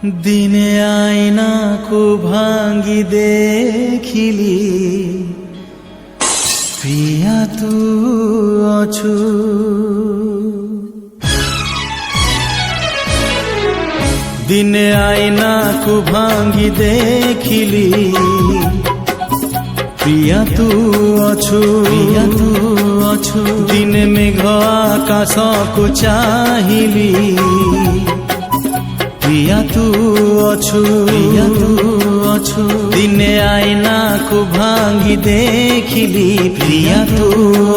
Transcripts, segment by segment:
দিনে আয়নাকু ভাঙ্গি দেখিলি প্রিয়া তু অছু। দিনে আয়নাকু ভাঙ্গি দেখিলি প্রিয়া তু অছু, প্রিয়া তু অছু। দিনে মেঘ আকাশকু চাহিলি প্রিয়া তু অছু, প্রিয়া তু অছু। দিনে আয়নাকু ভাঙ্গি দেখিলি প্রিয়া তু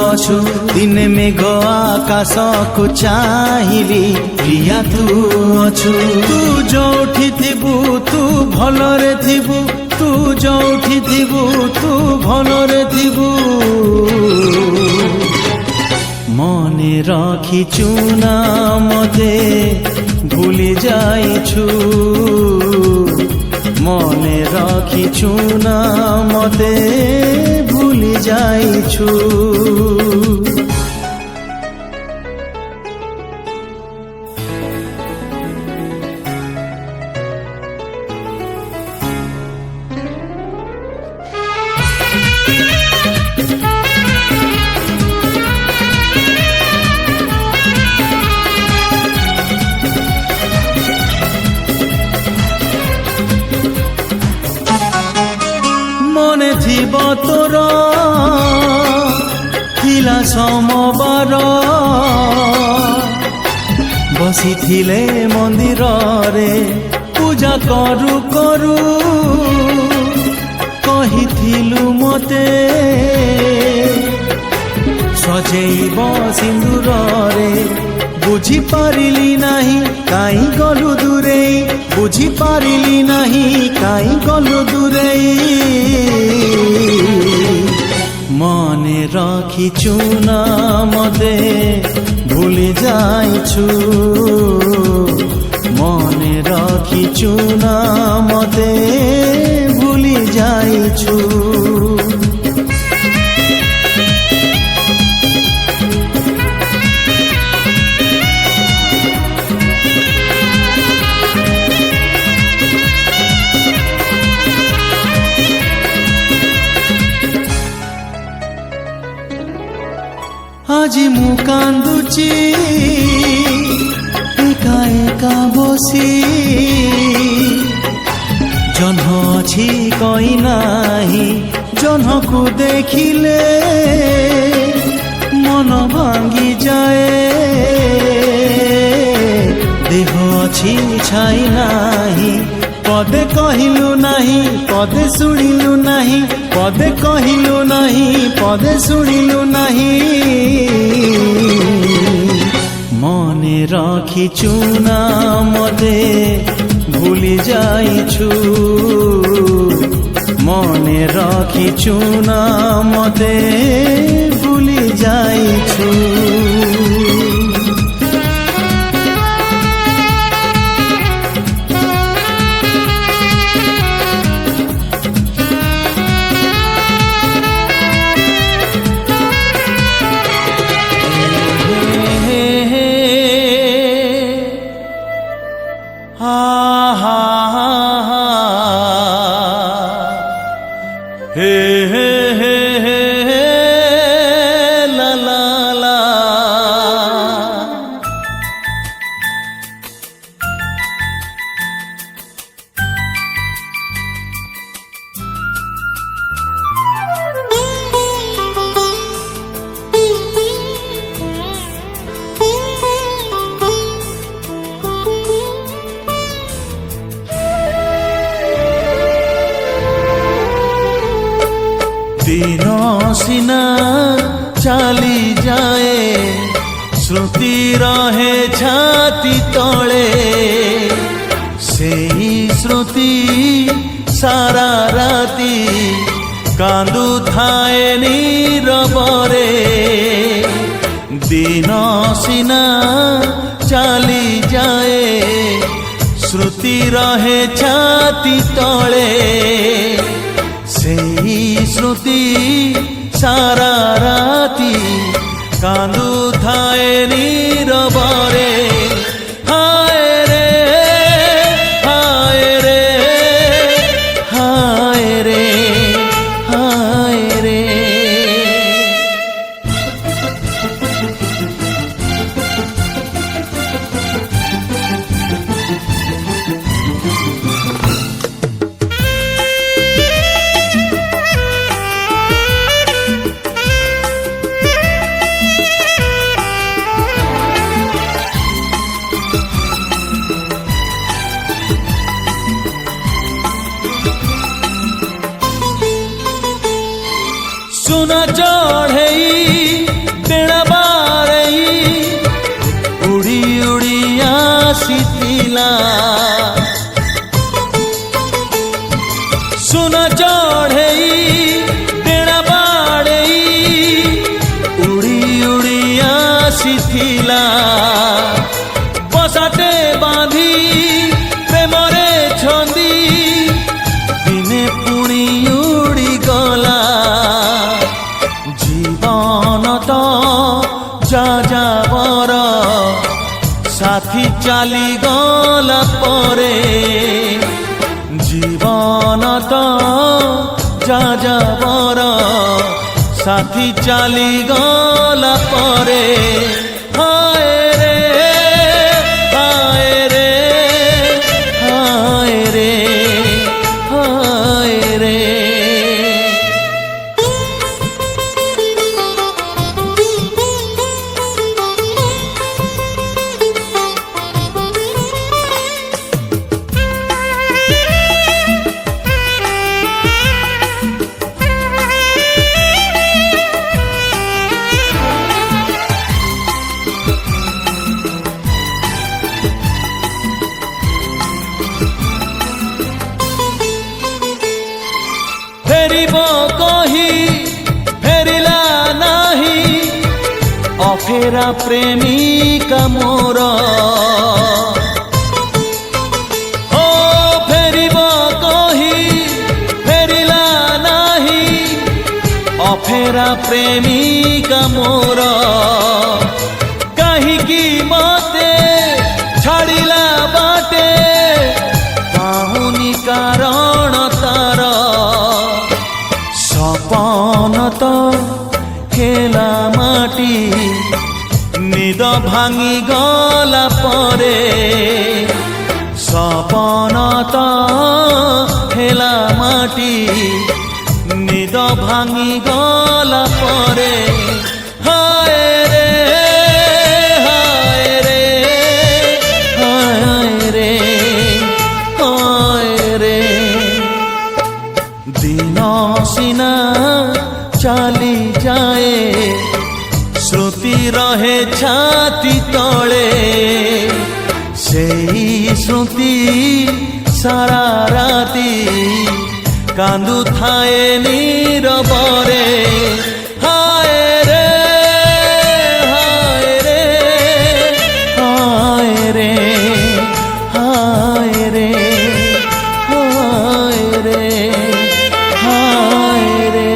অছু। দিনে মেঘ আকাশকু চাহিলি প্রিয়া তু অছু। তু যোଉଠି থিবু তু ভলরে থিবু, তু যোଉଠି থিবু তু ভলরে থিবু। মনে রাখিছু না মতে ভুলি যাইছু, মনে রাখিছু না মতে ভুলি যাইছু। মনে থিব তোর থিলা সমবার, বসিথিলে মন্দিরে পূজা করু করু। কহিথিলু মতে সজেইব সিন্দুরে, বুঝি পারিলি নাহি কাই গলু দূরেই, বুঝি পারিলি নাহি কাই গলু দূরেই। মনে রাখিছু না মতে ভুলি যাইছু, মনে রাখিছু না মতে ভুলি যাইছু। আজি মু কান্দুচি একা একা বসি, জহ্ন অছি কই নাহি জহ্নকু দেখিলে মন ভাঙ্গি যায়। দেহ অছি ছাই নাহি পদে কহিলু নাহি পদে শুনিলু নাহি, পদে কহিলু নাহি পদে শুনিলু নাহি। মনে রাখিছু না মতে ভুলি যাইছু, মনে রাখিছু না মতে ভুলি যাইছু। হে হে হে হে লা লা লা। দিন সিনা চালি যায় শ্রুতি রহে ছাতি তলে, সেই শ্রুতি সারা রাতি কান্দু থায়ে নীরবরে। দিন সিনা চালি যায় শ্রুতি রহে ছাতি তলে, সেই শ্রুতি সারা রাতি কান্দু থায়ে নীরবরে। হায় রে হায় ଆସିଥିଲା ସୁନା ଚଢ଼େଇ ଡେଣା ବାଡ଼େଇ ଉଡ଼ି ଉଡ଼ି ଆସିଥିଲା ବସାଟେ ବାନ୍ଧି ପ୍ରେମରେ ଛନ୍ଦି ଦିନେ ପୁଣି ଉଡ଼ିଗଲା ଜୀବନ ତ ଯାଯାବର ସାଥୀ ଚାଲିଗଲା ପରେ জীবন তো যাযাবর সাথী চালি গলা পরে হায় রে হায় রে হায় রে হায় রে ফেরিব কহি ফেরিলা নাহি অফেরা প্রেমিকা মোর ও ফেরিব কহি ফেরিলা নাহি অফেরা প্রেমিকা মোর কাহিকি মতে ছাড়িলা বাটে পাহুনি কারণ তার সপন তো খেলা মাটি নিদ ভাঙি গলা পরে সপন তো খেলা মাটি নিদ ভাঙি গলা পরে হায় রে হায় রে হায় রে হায় রে দিন সিনা চালি যায় শ্রুতি রহে ছাতি তলে সেই শ্রুতি সারা রাতি কান্দু থায়ে নীরবরে হায় রে হায় রে হায় রে হায় রে হায় রে হায় রে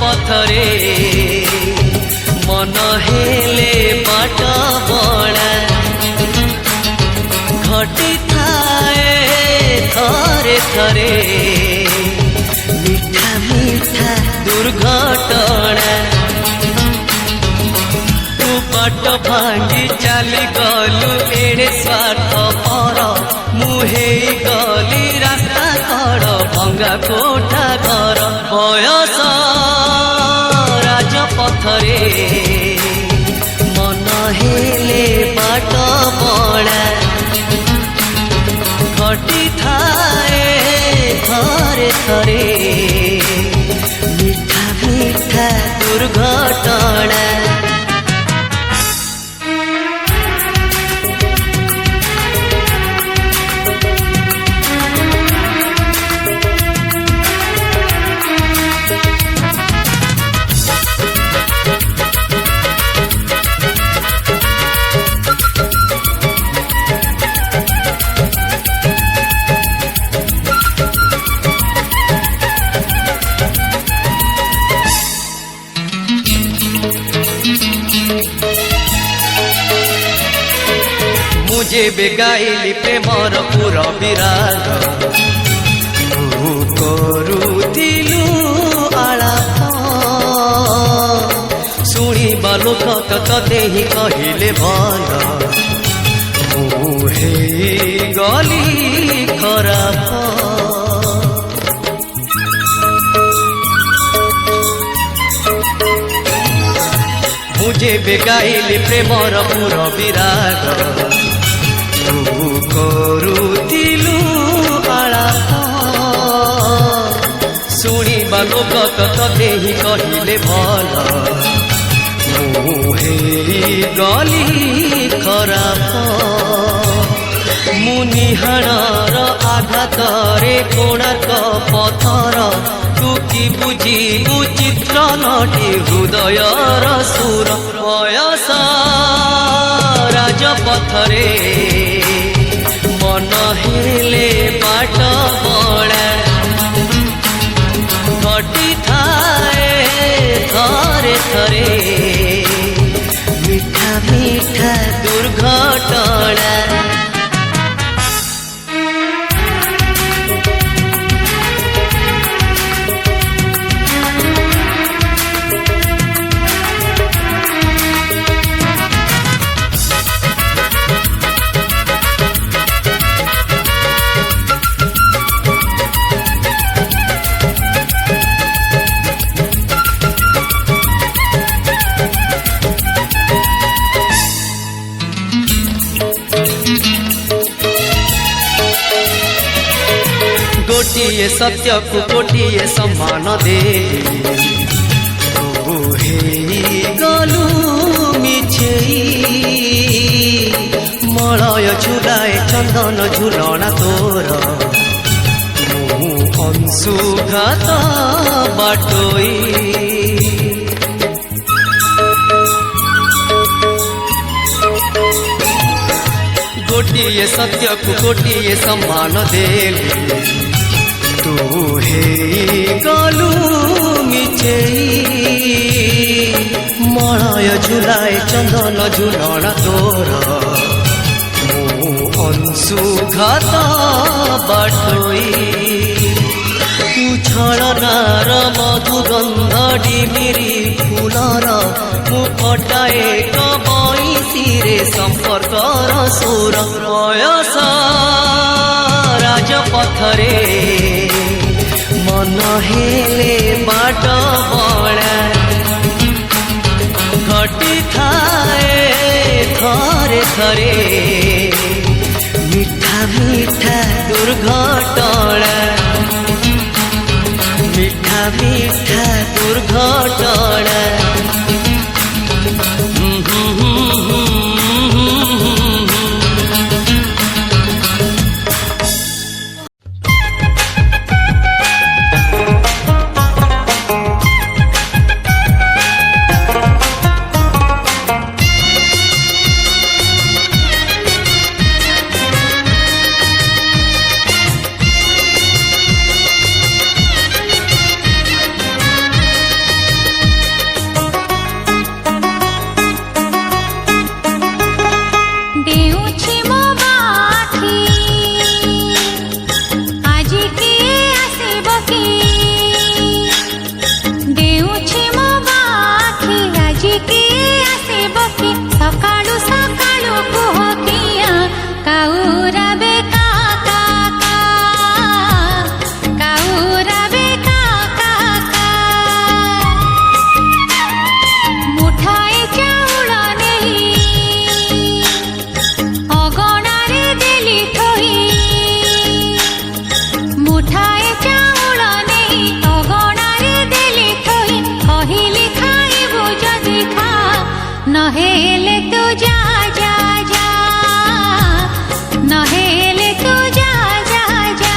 पथरे मन हेले बाट बड़ा घटी थाए थरे थरे मीठा मीठा दुर्घटना तू बाट भांगी चली गलु एड़े स्वार्थ पर मुहे गली रास्ता कड़ भंगा कोठा घर बयस राजपथरे मन हेले बाट बड़ा घटी थाए थरे थरे मीठा मीठा दुर्घटना मुझे बेगाइली प्रेमर पुर विराग तू करुथिलु आलाप शुणिबा लोक तते ही कहिले भल मुहे गली खराब मुझे बेगाइली प्रेमर पुर विराग तू करुथिलु आलाप शुणिबा लोक तते ही कहिले भल मुहे गली खराब मुनिहाणर आघातरे कोणार्क पथर तू कि बुझिबु चित्र नटी हृदयर सुर बयस राजपथरे मन हेले बाट बड़ा घटी थाए थरे थरे मीठा मीठा दुर्घटना गोटिए सत्य को गोटिए सम्मान दे गलु मिछे मलय झुलाए चंदन झुलना तोर मु अंशुघात बाटोई गोटिए सत्य को गोटिए सम्मान देली तू हे गलु मिछे मलय झुलाए चंदन झुलना तोर मु अंशुघात बाटोई तू छलनार मधुगंध डिमिरी फुलर मु फटाए बईसीरे संपर्कर सुर बयस राजपथरे मन हेले बाट बड़ा घटी थाए थरे थरे मीठा मीठा दुर्घटना मीठा मीठा दुर्घटना नहेले तू जा जा जा, नहेले तू जा जा जा।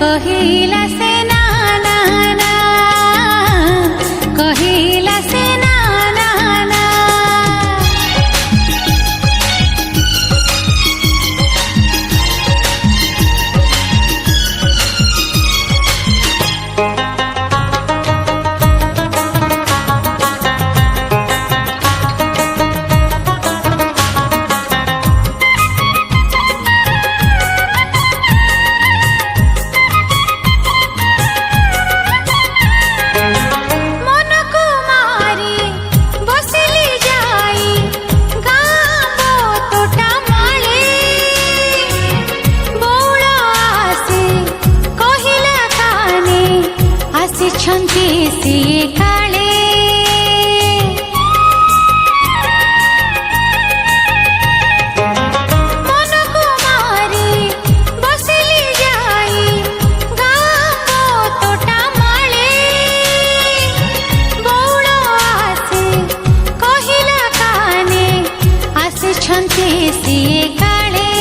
कहिला से ना ना ना, कहिला से ना ना ना। छन्ती सिए काले मन को मारी बसिली जाई गाँव तोटा माले बौड़ आसे कहिला काने आसे छन्ती सिए काले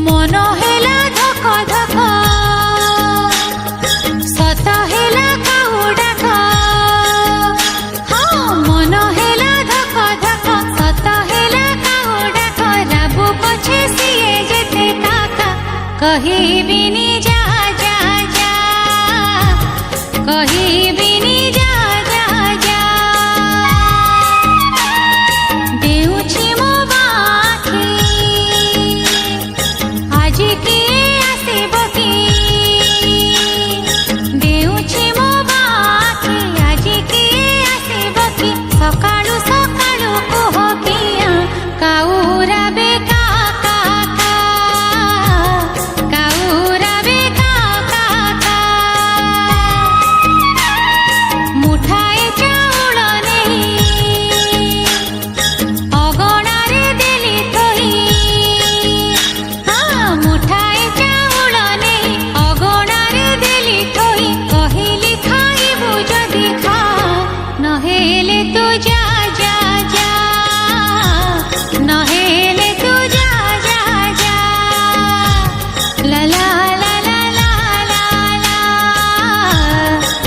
मन हेला धक धक कहिबिनी।